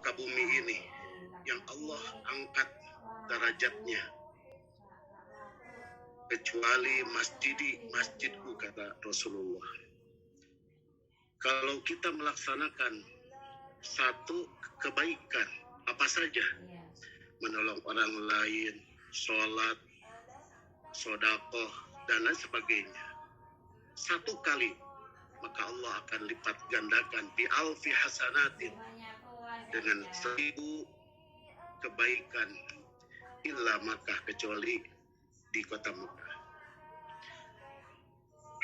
muka bumi ini yang Allah angkat derajatnya, kecuali masjidku, kata Rasulullah. Kalau kita melaksanakan satu kebaikan apa saja, menolong orang lain, sholat, sodakoh, dan lain sebagainya, satu kali, maka Allah akan lipat gandakan bi alfi hasanatin, dengan 1000 kebaikan, illa Makkah, kecuali di kota Mekah.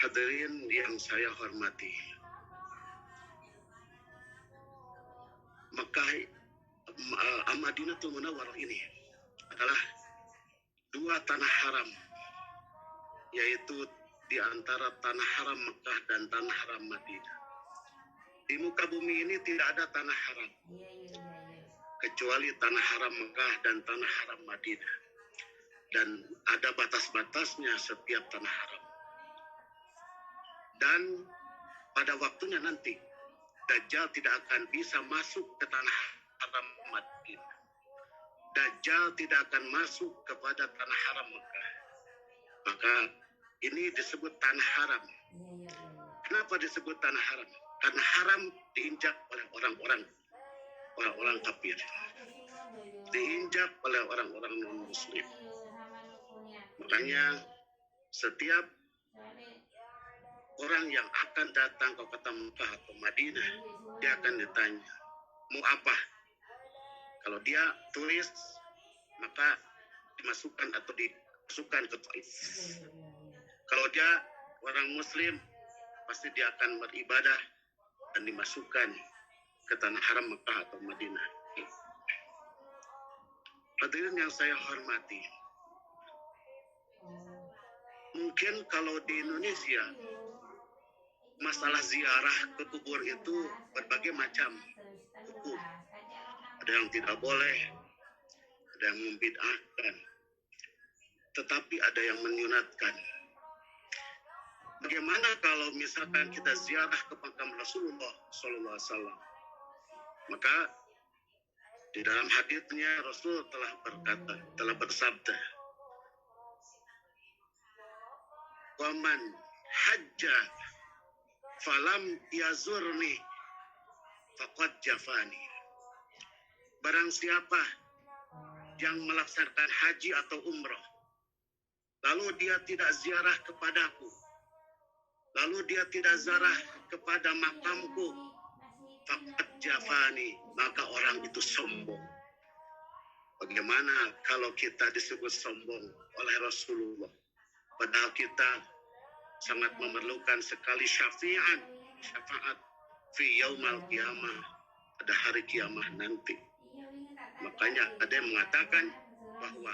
Hadirin yang saya hormati, Mekah, Madinatul Munawwarah ini adalah 2 tanah haram, yaitu di antara tanah haram Mekah dan tanah haram Madinah. Di muka bumi ini tidak ada tanah haram kecuali tanah haram Mekah dan tanah haram Madinah, dan ada batas-batasnya setiap tanah haram. Dan pada waktunya nanti Dajjal tidak akan bisa masuk ke tanah haram Madinah. Dajjal tidak akan masuk kepada tanah haram Mekah. Maka ini disebut tanah haram. Kenapa disebut tanah haram? Karena haram diinjak oleh orang-orang kafir, diinjak oleh orang-orang non-muslim. Makanya setiap orang yang akan datang ke kota Mekah atau Madinah, dia akan ditanya, mau apa? Kalau dia turis, maka dimasukkan ke Taif. Kalau dia orang Muslim, pasti dia akan beribadah dan dimasukkan ke tanah haram Mekah atau Madinah. Hadirin yang saya hormati, mungkin kalau di Indonesia masalah ziarah ke kubur itu berbagai macam hukum. Ada yang tidak boleh, ada yang membid'ahkan, tetapi ada yang menyunatkan. Bagaimana kalau misalkan kita ziarah ke makam Rasulullah SAW? Maka di dalam haditsnya Rasul telah bersabda, "Waman hajja falam yazurni faqad jafani." Barang siapa yang melaksanakan haji atau umrah, lalu dia tidak ziarah kepadaku, lalu dia tidak ziarah kepada makamku, faqad jafani, maka orang itu sombong. Bagaimana kalau kita disebut sombong oleh Rasulullah, padahal kita sangat memerlukan sekali syafaat fi yaumal qiyamah, pada hari kiamah nanti. Makanya ada yang mengatakan bahwa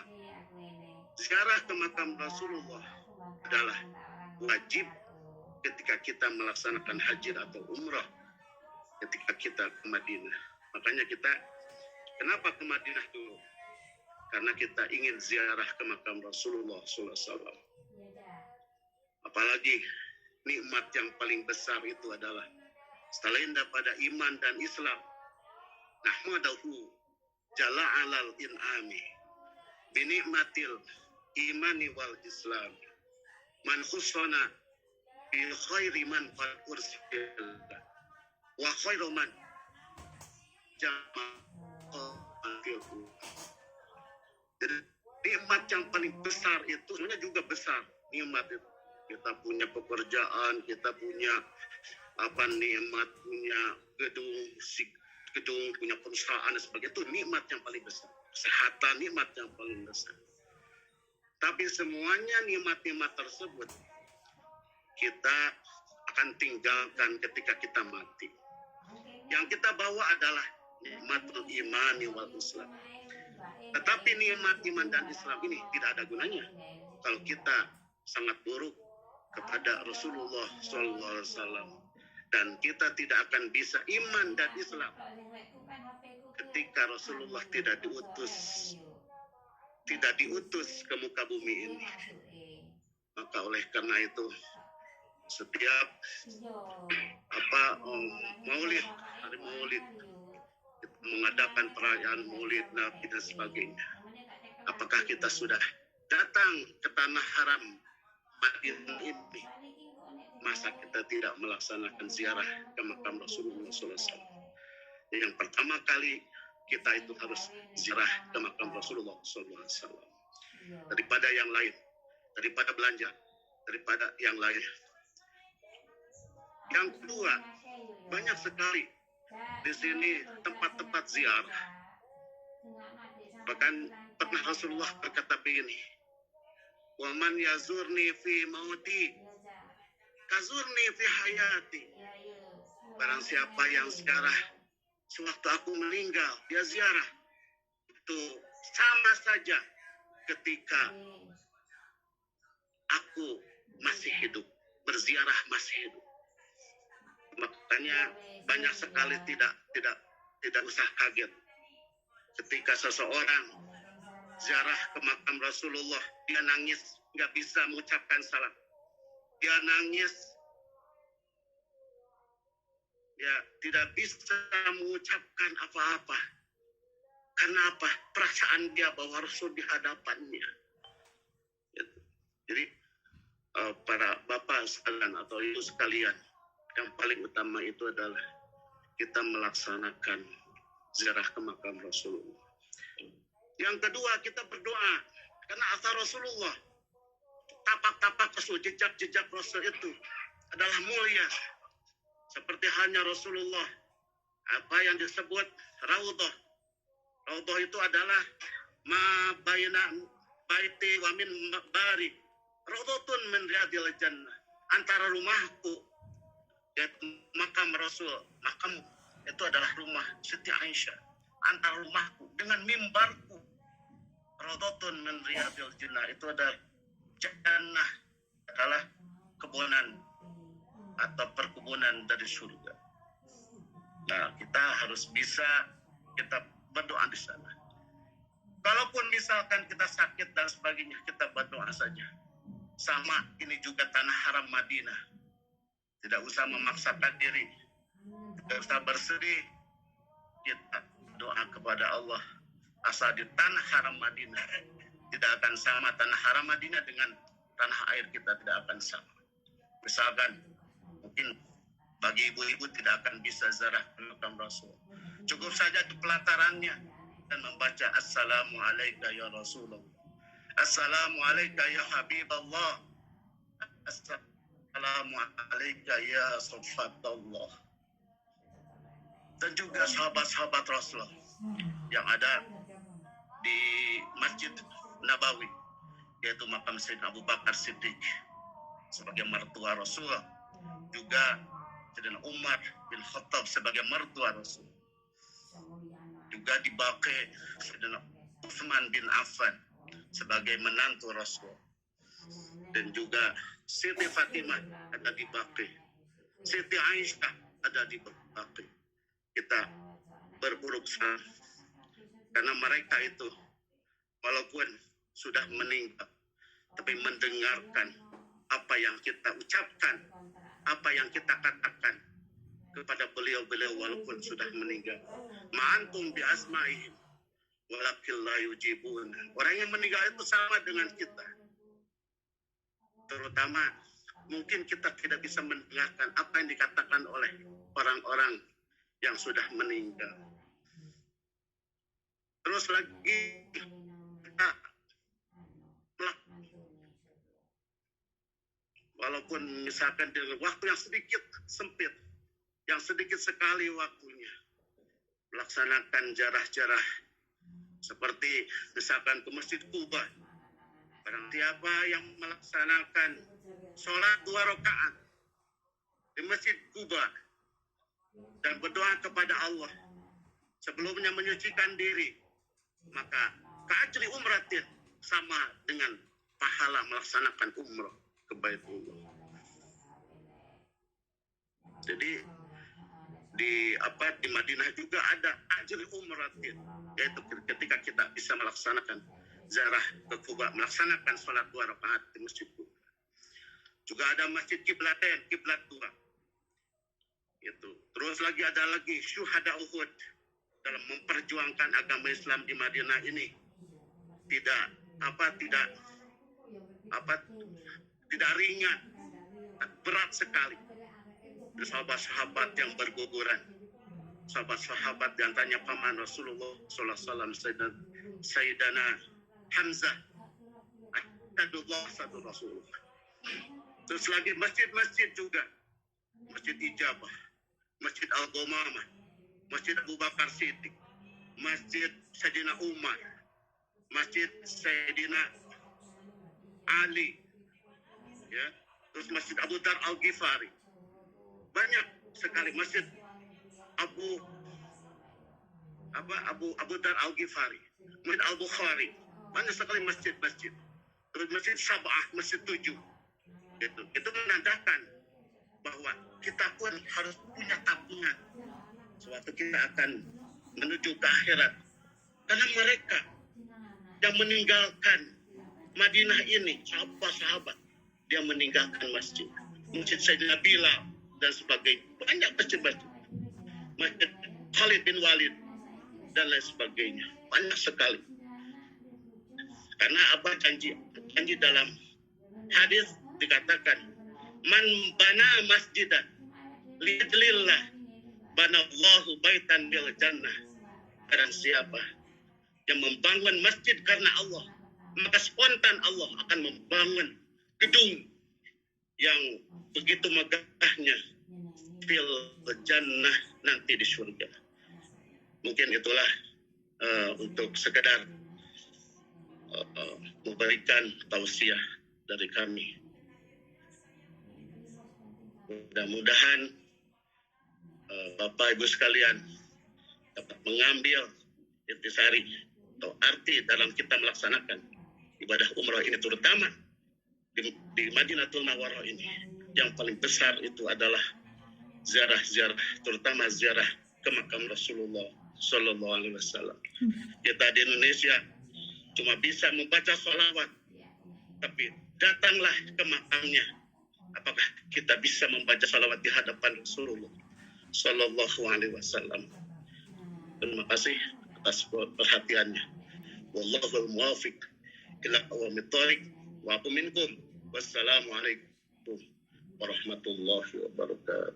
ziarah ke makam Rasulullah adalah wajib ketika kita melaksanakan haji atau umrah, ketika kita ke Madinah. Makanya kita kenapa ke Madinah dulu? Karena kita ingin ziarah ke makam Rasulullah SAW. Apalagi nikmat yang paling besar itu adalah selain daripada iman dan Islam, nahmadahu jalla alal in'ami binikmatil imani wal Islam man khussana bi khairi man qad ursila wa khairu man jama'ahu. Jadi nikmat yang paling besar itu sebenarnya juga besar nikmat itu. Kita punya pekerjaan, kita punya nikmat, punya gedung, punya perusahaan dan sebagainya, itu nikmat yang paling besar. Kesehatan, nikmat yang paling besar. Tapi semuanya nikmat-nikmat tersebut kita akan tinggalkan ketika kita mati. Yang kita bawa adalah nikmatul imani wal Islam. Tetapi nikmat iman dan Islam ini tidak ada gunanya kalau kita sangat buruk kepada Rasulullah SAW. Dan kita tidak akan bisa iman dan Islam ketika Rasulullah tidak diutus ke muka bumi ini. Maka oleh karena itu setiap hari Maulid, kita mengadakan perayaan Maulid Nabi dan sebagainya. Apakah kita sudah datang ke tanah haram Madinah ini? Masa kita tidak melaksanakan ziarah ke makam Rasulullah SAW? Yang pertama kali kita itu harus ziarah ke makam Rasulullah SAW. Daripada yang lain, daripada belanja, daripada yang lain. Yang kedua, banyak sekali di sini tempat-tempat ziarah. Bahkan pernah Rasulullah berkata begini, "Wa man yazurni fi mauti, kazurni fi hayati." Barang siapa yang ziarah sewaktu aku meninggal, dia ziarah, itu sama saja ketika aku masih hidup, berziarah masih hidup. Makanya banyak sekali tidak usah kaget ketika seseorang ziarah ke makam Rasulullah, dia nangis, nggak bisa mengucapkan salam, dia nangis, ya tidak bisa mengucapkan apa-apa. Kenapa? Perasaan dia bahwa Rasul di hadapannya. Jadi para bapak sekalian atau ibu sekalian, yang paling utama itu adalah kita melaksanakan ziarah ke makam Rasulullah. Yang kedua, kita berdoa karena asal Rasulullah, tapak-tapak Rasul, jejak-jejak Rasul itu adalah mulia. Seperti halnya Rasulullah, apa yang disebut Raudhah. Raudhah itu adalah ma baina baiti wa min bari. Raudhatun min riyadil jannah. Antara rumahku, yaitu makam Rasul, makam itu adalah rumah Siti Aisyah. Antara rumahku dengan mimbarku, Raudhatun min riyadil jannah, itu adalah jannah, adalah kebunan atau perkebunan dari surga. Nah, kita harus bisa kita berdoa di sana. Kalaupun misalkan kita sakit dan sebagainya, kita berdoa saja. Sama, ini juga tanah haram Madinah. Tidak usah memaksakan diri, tidak usah bersedih. Kita doa kepada Allah. Asal di tanah haram Madinah, tidak akan sama tanah haram Madinah dengan tanah air kita, tidak akan sama. Misalkan mungkin bagi ibu-ibu tidak akan bisa ziarah ke makam Rasul, cukup saja di pelatarannya dan membaca Assalamu alayka ya Rasulullah, Assalamu alayka ya Habiballah, Assalamu alayka ya Safatallah. Dan juga sahabat-sahabat Rasulullah yang ada di Masjid Nabawi, yaitu makam Sayyidina Abu Bakar Siddiq sebagai mertua Rasulullah, juga Sayyidina Umar bin Khattab sebagai mertua Rasul, juga di Baqi Sayyidina Utsman bin Affan sebagai menantu Rasul, dan juga Siti Fatimah ada di Baqi, Siti Aisyah ada di Baqi. Kita berburuk sangka karena mereka itu walaupun sudah meninggal, tapi mendengarkan apa yang kita ucapkan, apa yang kita katakan kepada beliau-beliau walaupun sudah meninggal. Ma'antum bi asma'ihim walakin la yujibun. Orang yang meninggal itu sama dengan kita. Terutama mungkin kita tidak bisa mendengarkan apa yang dikatakan oleh orang-orang yang sudah meninggal. Terus lagi kita walaupun misalkan dengan waktu yang sedikit sempit, yang sedikit sekali waktunya, melaksanakan jarah-jarah seperti misalkan ke Masjid Quba. Barang siapa yang melaksanakan sholat 2 rakaat di Masjid Quba dan berdoa kepada Allah sebelumnya menyucikan diri, maka ka'ajri umratin, sama dengan pahala melaksanakan umrah ke Baitullah. Jadi di Madinah juga ada ajri umratin, yaitu ketika kita bisa melaksanakan ziarah ke Quba, melaksanakan sholat 2 rakaat di Masjid Quba. Juga ada Masjid Kiblatain, Kiblat 2. Itu. Terus ada lagi syuhada Uhud dalam memperjuangkan agama Islam di Madinah ini tidak ringan, berat sekali. Sahabat-sahabat yang berguguran, sahabat-sahabat di antaranya paman Rasulullah SAW, Sayyidina Hamzah, Asadullah satu Rasulullah. Terus lagi masjid-masjid juga, Masjid Ijabah, Masjid Al-Ghamamah, Masjid Abu Bakar Siddiq, Masjid Sayyidina Umar, Masjid Sayyidina Ali, ya, terus Masjid Abu Dar Al-Ghifari, banyak sekali Masjid Abu Dar Al-Ghifari, Masjid Al-Bukhari, banyak sekali masjid-masjid. Terus Masjid Sab'ah, Masjid 7, itu menandakan bahwa kita pun harus punya tabungan sewaktu kita akan menuju ke akhirat. Karena mereka yang meninggalkan Madinah ini, sahabat-sahabat, dia meninggalkan masjid Sayyidina Bilal dan sebagainya, banyak masjid-masjid, Masjid Khalid bin Walid dan lain sebagainya, banyak sekali. Karena apa janji dalam hadis dikatakan, man bana masjidan lillah banallahu baitan bil jannah. Dan siapa yang membangun masjid karena Allah, maka spontan Allah akan membangun gedung yang begitu megahnya fil jannah, nanti di surga. Mungkin itulah untuk sekedar memberikan tausiah dari kami. Mudah-mudahan Bapak Ibu sekalian dapat mengambil intisari atau arti dalam kita melaksanakan ibadah umrah ini, terutama di Madinatul Munawwarah ini. Yang paling besar itu adalah ziarah-ziarah, terutama ziarah ke makam Rasulullah Sallallahu Alaihi Wasallam. Kita di Indonesia cuma bisa membaca sholawat, tapi datanglah ke makamnya. Apakah kita bisa membaca sholawat di hadapan Rasulullah Sallallahu Alaihi Wasallam? Terima kasih atas perhatiannya. Wallahul muwaffiq ila aqwamit thoriq wa aqu minkum. Wassalamualaikum warahmatullahi wabarakatuh.